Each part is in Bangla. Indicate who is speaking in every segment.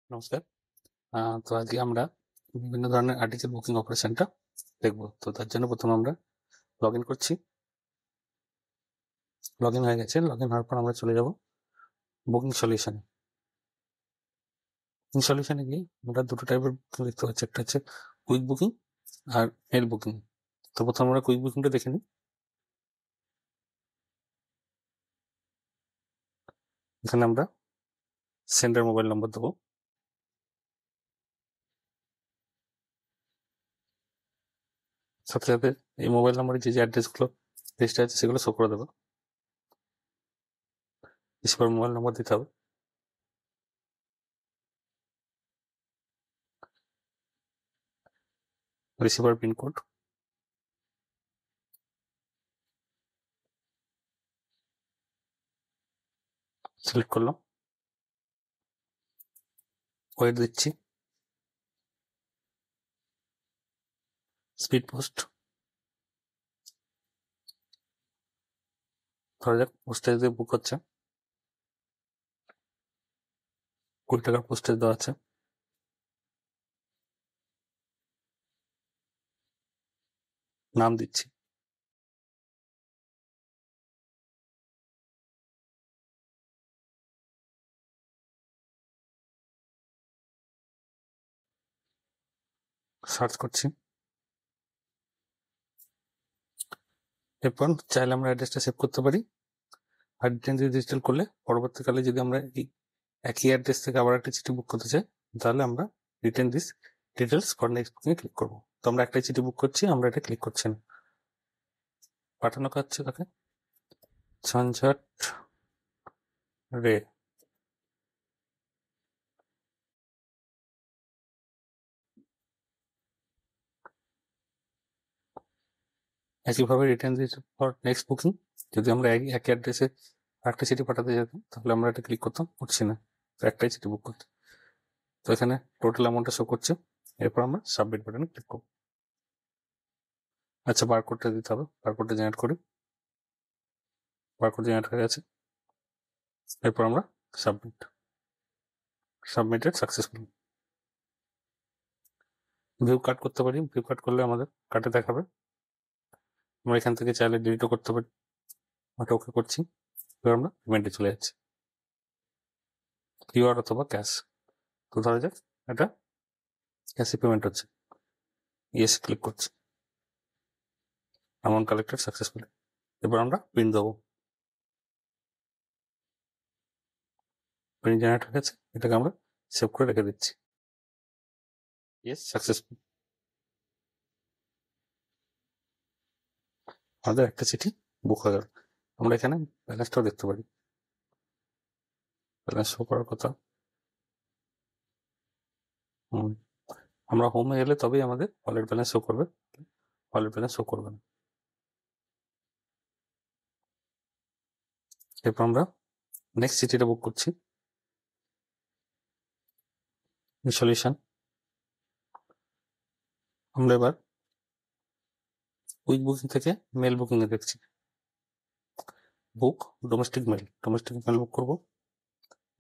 Speaker 1: নমস্কার। তো আজকে আমরা বিভিন্ন ধরনের আর্টিকেল বুকিং অপারেশনটা দেখবো। তো তার জন্য প্রথমে আমরা লগ ইন করছি। লগ ইন হয়ে গেছে। লগ ইন হওয়ার পর আমরা চলে যাব বুকিং সলিউশনে। বুকিং সলিউশনে গিয়ে আমরা দুটো টাইপের বুকিং দেখতে পাচ্ছি, একটা হচ্ছে কুইক বুকিং আর মেল বুকিং। তো প্রথমে আমরা কুইক বুকিংটা দেখে নিই। এখানে আমরা সেন্ডার মোবাইল নম্বর দেবো। সাথে সাথে এই মোবাইল নম্বরে যে অ্যাড্রেসগুলো রেজিস্টার আছে সেগুলো শো করে দেবো। রিসিভার মোবাইল নম্বর দিতে হবে। রিসিভার পিনকোড, সিলেক্ট করলাম, ওয়েট দিচ্ছি। স্পিড পোস্ট, ধরা যাক পোস্টেজ দিয়ে বুক হচ্ছে, 20 টাকার পোস্টেজ দেওয়া আছে। নাম দিচ্ছি, সার্চ করছি। এরপর চাইলে আমরা অ্যাড্রেসটা সেভ করতে পারি, আর ডিজিটাল করলে পরবর্তীকালে যদি আমরা এই একই অ্যাড্রেস থেকে আবার একটা চিঠি বুক করতে চাই, তাহলে আমরা return this details for next booking click করবো। তো আমরা একটাই চিঠি বুক করছি, আমরা এটা ক্লিক করছি না। পাঠানো কাছে তাকে ঝঞ্ঝট রে। একইভাবে return this for next booking, যদি আমরা একই অ্যাড্রেসে একটা চিঠি পাঠাতে যেতাম তাহলে আমরা এটা ক্লিক করতাম, করছি না। তো একটাই চিঠি বুক করতে। তো এখানে টোটাল অ্যামাউন্টটা শো করছে। এরপর আমরা সাবমিট বাটনে ক্লিক করবো। আচ্ছা, বারকোডটা দিতে হবে। বারকোডটা জেনারেট করি। বারকোড জেনারেট হয়ে গেছে। এরপর আমরা সাবমিটেড সাকসেসফুল। ভিউ কাট করতে পারি। ভিউ কাট করলে আমাদের কাটে দেখাবে। আমরা এখান থেকে চাইলে ডিলিটও করতে পারি। ওটা ওকে করছি। এবার আমরা পেমেন্টে চলে যাচ্ছি, কিউআর অথবা ক্যাশ। তো ধরা যাক এটা ক্যাশে পেমেন্ট হচ্ছে, ইয়েস ক্লিক করছি। Amount collected successfully. এবার আমরা পিন দেবো। পিন জেনারেট হয়ে গেছে, এটাকে আমরা সেভ করে রেখে দিচ্ছি। Yes successful. আমাদের একটা চিঠি বুক হয়ে গেল। আমরা এখানে ব্যালেন্সটাও দেখতে পারি। ব্যালেন্স শো করার কথা। আমরা হোমে গেলে তবেই আমাদের ওয়ালেট ব্যালেন্স শো করবে, ওয়ালেট ব্যালেন্স শো করবে না। এরপর আমরা নেক্সট চিঠিটা বুক করছি। সলিউশন। আমরা এবার কুইক বুকিং থেকে মেল বুকিং এ দেখছি। Book domestic mail. Domestic mail book করবো।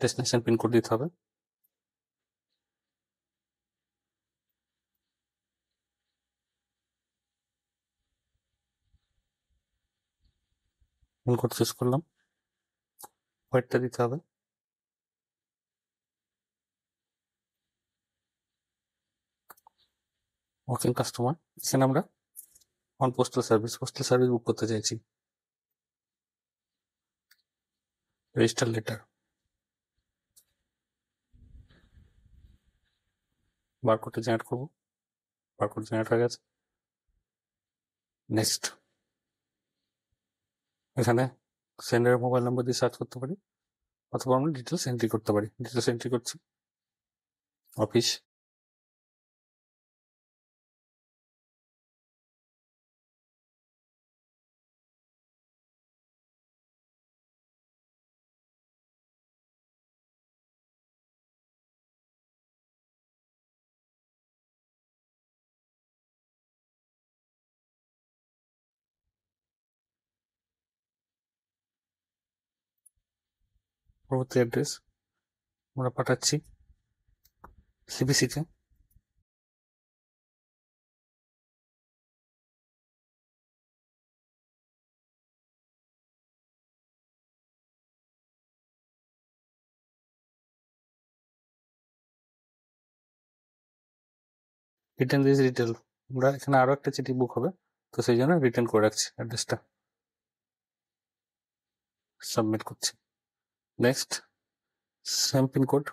Speaker 1: ডেস্টিনেশন পিনকোড দিতে হবে। পিনকোড চুজ করলাম। ওয়েটটা দিতে হবে। Working customer. এখানে আমরা অন পোস্টাল সার্ভিস বুক করতে চাইছি। Register letter. বারকোডটা জেনারেট করবো। বারকোড জেনারেট হয়ে গেছে। নেক্সট। এখানে সেন্ডারের মোবাইল নাম্বার দিয়ে সার্চ করতে পারি, অথবা আমরা ডিটেলস এন্ট্রি করতে পারি। ডিটেলস এন্ট্রি করছি। অফিস। পরবর্তী অ্যাড্রেস আমরা পাঠাচ্ছি। সিবিসিতে রিটার্ন দিস ডিটেল, আমরা এখানে আরো একটা চিঠি বুক হবে, তো সেই জন্য রিটার্ন করে রাখছি অ্যাড্রেসটা, সাবমিট করছি। নেক্সট, সেম পিনকোড,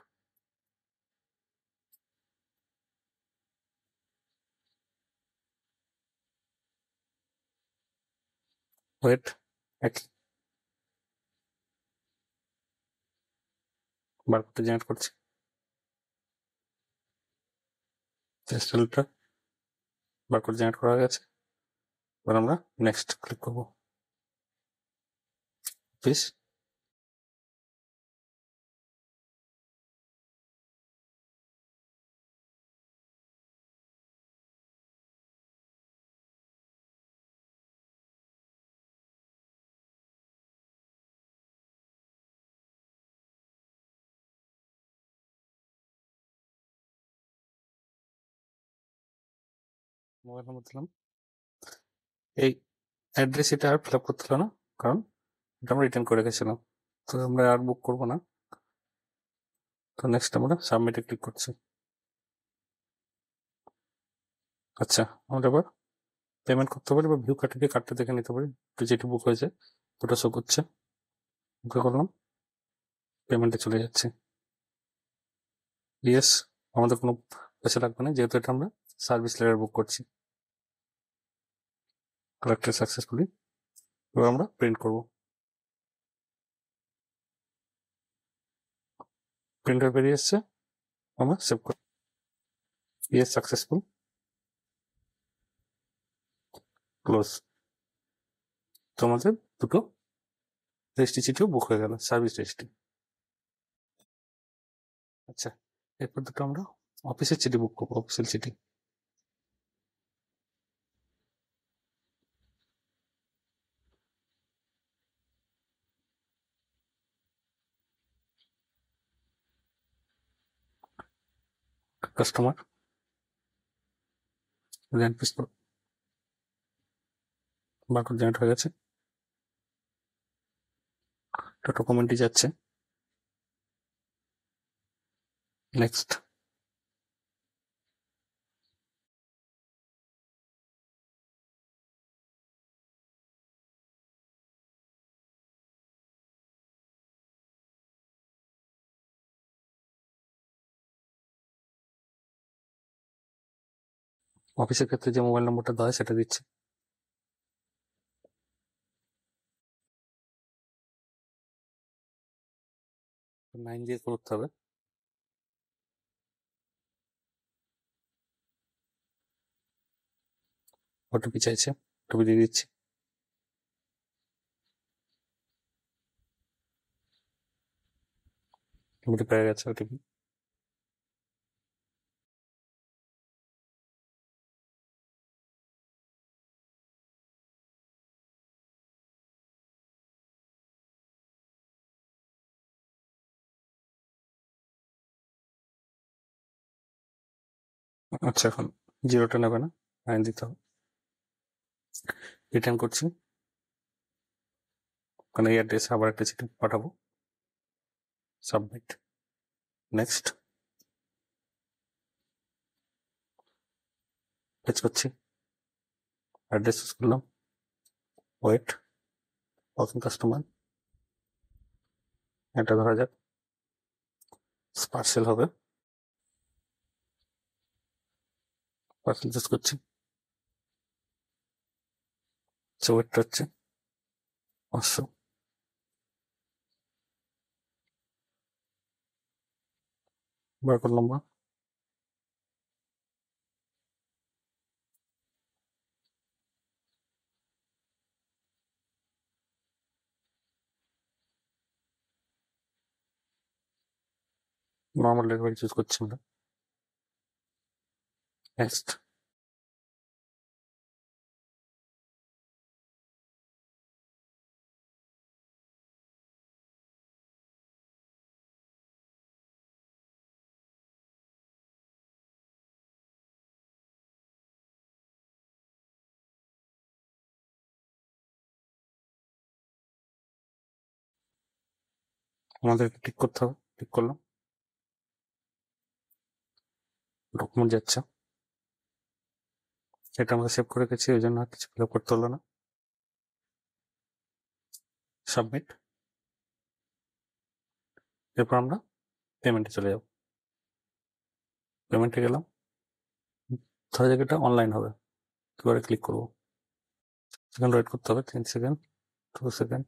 Speaker 1: ওয়েট, একই বারকোডটা জেনারেট করছি, টেস্টটা বারকোড জেনারেট করা হয়ে গেছে। এবার আমরা নেক্সট ক্লিক করবো। প্লিজ মোবাইল নাম্বার দিলাম, এই অ্যাড্রেস এটা আর ফিল আপ করতে হলো না, কারণ এটা আমরা রিটার্ন করে গেছিলাম, তো আমরা আর বুক করবো না। তো নেক্সট আমরা সাবমিটে ক্লিক করছি। আচ্ছা, আমরা এবার পেমেন্ট করতে পারি বা ভিউ কার্টে গিয়ে কার্ডটা দেখে নিতে পারি, তো যেটি বুক হয়েছে ওটা শো করছে, ওকে করলাম, পেমেন্টে চলে যাচ্ছে। ইয়েস, আমাদের কোনো পয়সা লাগবে না, যেহেতু এটা আমরা সার্ভিস লেয়ার বুক করছি। কালেক্টেড সাকসেসফুলি, এবার আমরা প্রিন্ট করব। প্রিন্টার বেরিয়ে এসছে, আমরা সেভ করি। Yes, successful, close. তোমাদের দুটো রেজিস্ট্রি চিঠিও বুক হয়ে গেল, সার্ভিস রেজিস্ট্রি। আচ্ছা, এরপর দুটো আমরা অফিসের চিঠি বুক করবো, অফিসিয়াল চিঠি। Customer rent piece barcode generate হয়ে গেছে, তো ডকুমেন্টটি যাচ্ছে। নেক্সট, অফিসের ক্ষেত্রে যে মোবাইল নম্বরটা দেওয়া হয় সেটা দিচ্ছে। 9 দিয়ে করতে হবে। ওটিপি চাইছে, ওটিপি দিয়ে দিচ্ছি। ওটিপি পেয়ে গেছে, ওটিপি। আচ্ছা, এখন জিরোটা নেবে না, 9 দিতে হবে। রিটার্ন করছি, কারণ এই অ্যাড্রেসে আবার একটা চিঠি পাঠাবো। সাবমিট। নেক্সট, পেজ করছি, অ্যাড্রেস চুজ করলাম, ওয়েট, ওয়াকিং কাস্টমার, এটা ধরা যাক পার্সেল হবে, পার্সেল চুজ করছি। ওয়েটটা হচ্ছে 500, বারকোড নম্বর, নর্মাল ডেলিভারি চুজ করছি আমরা। নেক্সট, আমাদের ঠিক করতে হবে। ঠিক করলাম, ডকুমেন্ট যাচ্ছে, এটা আমরা সেভ করে রেখেছি, ওই জন্য আর কিছু ফিল আপ করতে হলো না। সাবমিট। এরপর আমরা পেমেন্টে চলে যাব। পেমেন্টে গেলাম, ধরা যাক এটা অনলাইন হবে, এবারে ক্লিক করবো। সেকেন্ড ওয়েট করতে হবে, 3 সেকেন্ড, 2 সেকেন্ড,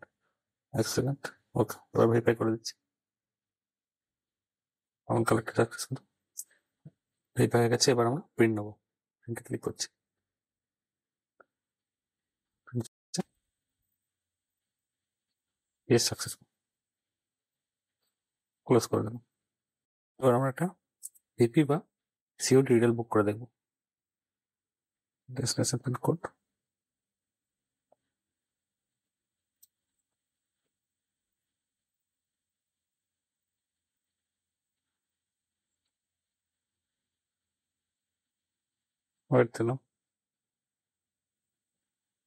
Speaker 1: 1 সেকেন্ড। ওকে, এবার ভেরিফাই করে দিচ্ছি। আমার কালেক্টেড সাকসেসফুল, ভেরিফাই হয়ে গেছে। এবার আমরা প্রিন্ট নেবো, প্রিন্টে ক্লিক করছি। ইয়েস, সাকসেসফুল, ক্লোজ করে দেবো। এবার আমরা একটা ভিপি বা সিওডি ডিটেল বুক করে দেখবো। ডেস্টিনেশন পিন কোড, ওয়েট দিলাম,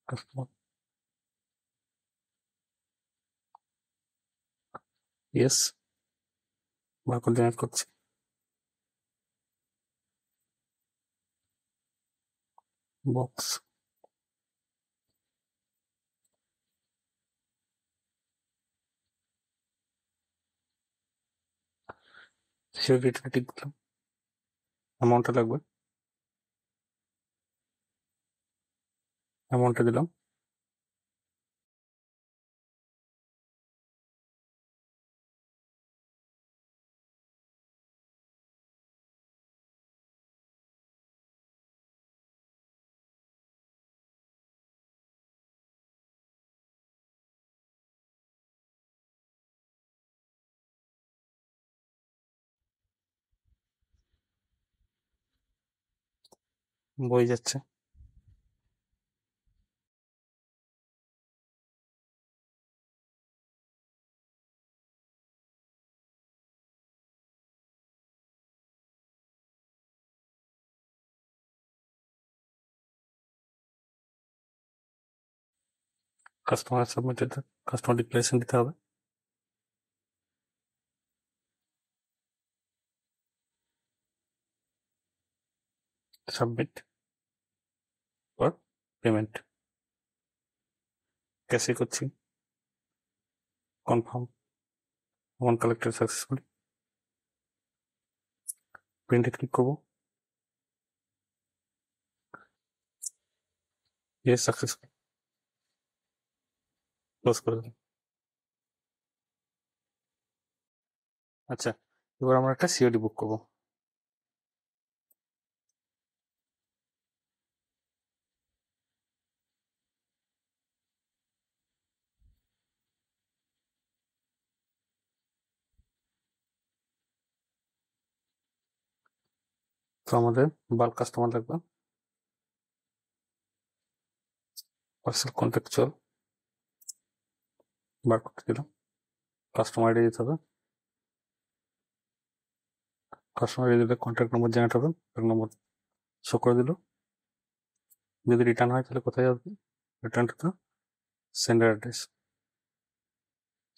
Speaker 1: কাস্টমার, ইয়েস, বারকোড জেনারেট করছি। বক্স, সিওডি ডিটেল টিক দিলাম, অ্যামাউন্টটা লাগবে, অ্যামাউন্টটা দিলাম। বই যাচ্ছে। কাস্টমার সাবমিটেড, কাস্টমার ডিক্লারেশন দিতে হবে। সাবমিট, পর পেমেন্ট, ক্যাশে করছি, কনফার্ম, অ্যামাউন্ট কালেক্টেড সাকসেসফুলি, প্রিন্টে ক্লিক করবো। ইয়েস, সাকসেসফুল, ক্লোজ করে দিলাম। আচ্ছা, এবার আমরা একটা সিওডি বুক করবো। তো আমাদের বাল্ক কাস্টমার লাগবে, পার্সেল কন্ট্রাকচুয়াল, বারকোড দিলাম, কাস্টমার আইডি দিতে হবে, কাস্টমার আইডি দিলে কন্ট্যাক্ট নম্বর জেনারেট হবে, কন্ট্যাক্ট নম্বর শো করে দিল। যদি রিটার্ন হয় তাহলে কোথায় আসবে? Return to the sender address.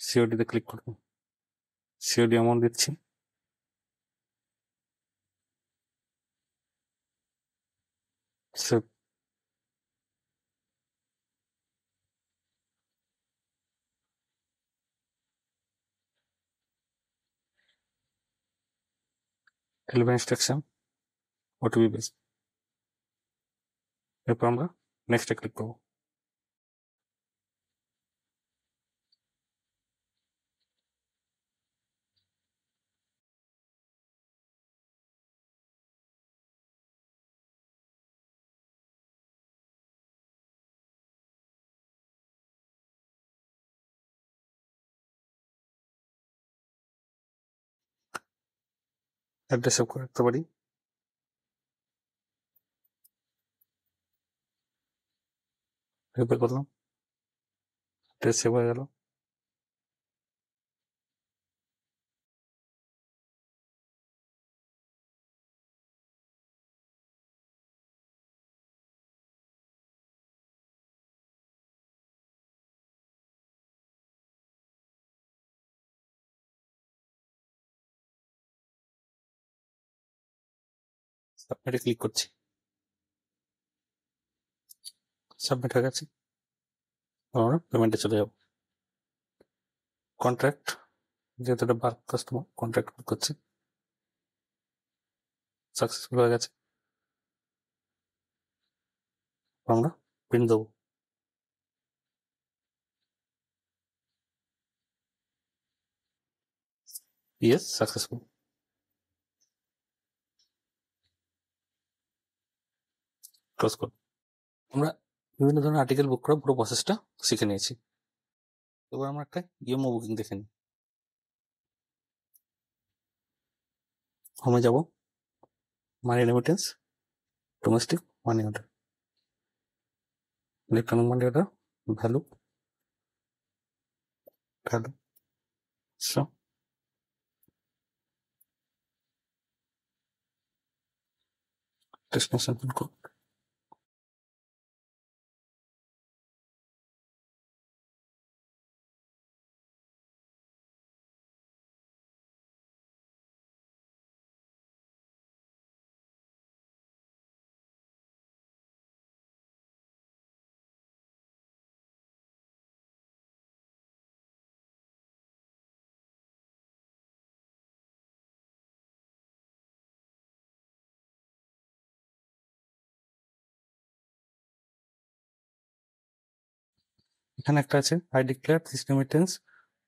Speaker 1: সিওডিতে ক্লিক করবো, সিওডি অ্যামাউন্ট দিচ্ছি, save. Delivery instruction, OTP base. এরপর আমরা নেক্সটে ক্লিক করবো। অ্যাড্রেস সেভ করে রাখতে পারি। ভেরিফাই করলাম, অ্যাড্রেস সেভ হয়ে গেল। সাবমিটে ক্লিক করছি, সাবমিট হয়ে গেছে। আমরা পেমেন্টে চলে যাব। কন্ট্রাক্ট, যেহেতু এটা বাল্ক কাস্টমার, কন্ট্রাক্ট ক্লিক করছি, সাকসেসফুল হয়ে গেছে। আমরা প্রিন্ট দেবো। Yes, successful. ক্লোজ করব। আমরা বিভিন্ন ধরনের আর্টিকেল বুক করার পুরো প্রসেসটা শিখে নিয়েছি। এবার আমরা একটা ইএমও বুকিং দেখে নিই। হোমে যাব, money remittance, domestic money order, electronic money order, value, destination pincode. এখানে একটা আছে, I declare this remittance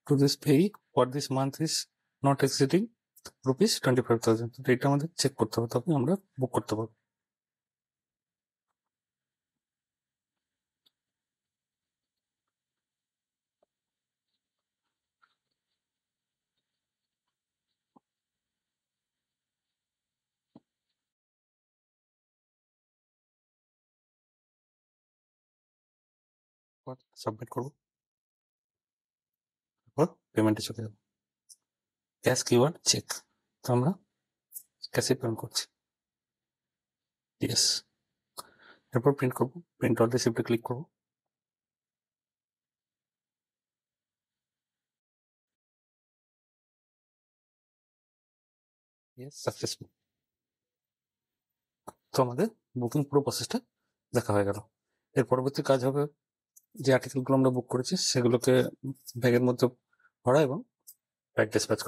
Speaker 1: to this payee for this month is not exceeding ₹25,000। এটা আমাদের চেক করতে হবে, তখন আমরা বুক করতে পারবো। সাবমিট করবো, তারপর পেমেন্টে চলে যাবো। ক্যাশ কিওয়ার্ড চেক, তো আমরা ক্যাশে পেমেন্ট করছি। ইয়েস, এরপর প্রিন্ট করবো, প্রিন্ট অর রিসিপ্টে ক্লিক করবো। Yes, successful. তো আমাদের বুকিং পুরো প্রসেসটা দেখা হয়ে গেল। এর পরবর্তী কাজ হবে, যে আর্টিকেলগুলো আমরা বুক করেছি সেগুলোকে ব্যাগের মধ্যে ভরা এবং ব্যাগ ডিসপ্যাচ করা।